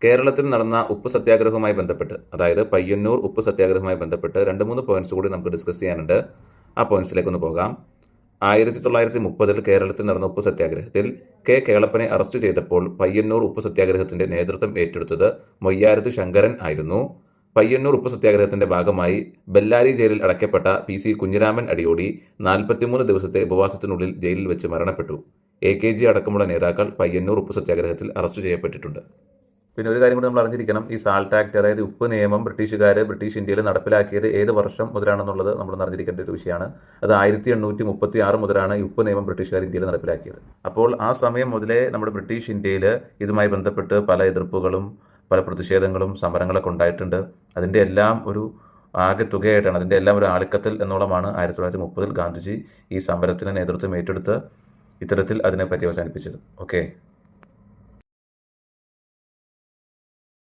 കേരളത്തിൽ നടന്ന ഉപ്പ് സത്യാഗ്രഹവുമായി ബന്ധപ്പെട്ട്, അതായത് പയ്യന്നൂർ ഉപ്പ് സത്യാഗ്രഹവുമായി ബന്ധപ്പെട്ട് 2-3 പോയിന്റ്സ് കൂടി നമുക്ക് ഡിസ്കസ് ചെയ്യാനുണ്ട്. ആ പോയിന്റ്സിലേക്ക് ഒന്ന് പോകാം. 1930 കേരളത്തിൽ നടന്ന ഉപ്പ് സത്യാഗ്രഹത്തിൽ കേളപ്പനെ അറസ്റ്റ് ചെയ്തപ്പോൾ പയ്യന്നൂർ ഉപ്പ് സത്യാഗ്രഹത്തിന്റെ നേതൃത്വം ഏറ്റെടുത്തത് മൊയ്യാരത്ത് ശങ്കരൻ ആയിരുന്നു. പയ്യന്നൂർ ഉപ്പ് സത്യാഗ്രഹത്തിന്റെ ഭാഗമായി ബെല്ലാരി ജയിലിൽ അടയ്ക്കപ്പെട്ട PC കുഞ്ഞിരാമൻ അടിയോടി 43 ദിവസത്തെ ഉപവാസത്തിനുള്ളിൽ ജയിലിൽ വെച്ച് മരണപ്പെട്ടു. AKG അടക്കമുള്ള നേതാക്കൾ പയ്യന്നൂർ ഉപ്പ് സത്യാഗ്രഹത്തിൽ അറസ്റ്റ് ചെയ്യപ്പെട്ടിട്ടുണ്ട്. പിന്നെ ഒരു കാര്യം കൂടി നമ്മൾ അറിഞ്ഞിരിക്കണം, ഈ സാൾട്ട് ആക്ട്, അതായത് ഉപ്പ് നിയമം ബ്രിട്ടീഷ് ഇന്ത്യയിൽ നടപ്പിലാക്കിയത് ഏത് വർഷം മുതലാണെന്നുള്ളത് നമ്മൾ അറിഞ്ഞിരിക്കേണ്ട ഒരു വിഷയമാണ്. അത് 1836 മുതലാണ് ഈ ഉപ്പ് നിയമം ബ്രിട്ടീഷുകാർ ഇന്ത്യയിൽ നടപ്പിലാക്കിയത്. അപ്പോൾ ആ സമയം മുതലേ നമ്മുടെ ബ്രിട്ടീഷ് ഇന്ത്യയിൽ ഇതുമായി ബന്ധപ്പെട്ട് പല എതിർപ്പുകളും പല പ്രതിഷേധങ്ങളും സമരങ്ങളൊക്കെ ഉണ്ടായിട്ടുണ്ട്. അതിൻ്റെ എല്ലാം ഒരു ആകെ തുകയായിട്ടാണ്, അതിൻ്റെ എല്ലാം ഒരു ആളിക്കത്തൽ എന്നോളമാണ് 1930 ഗാന്ധിജി ഈ സമരത്തിന് നേതൃത്വം ഏറ്റെടുത്ത് ഇത്തരത്തിൽ അതിനെപ്പറ്റി അവസാനിപ്പിച്ചത്. ഓക്കെ.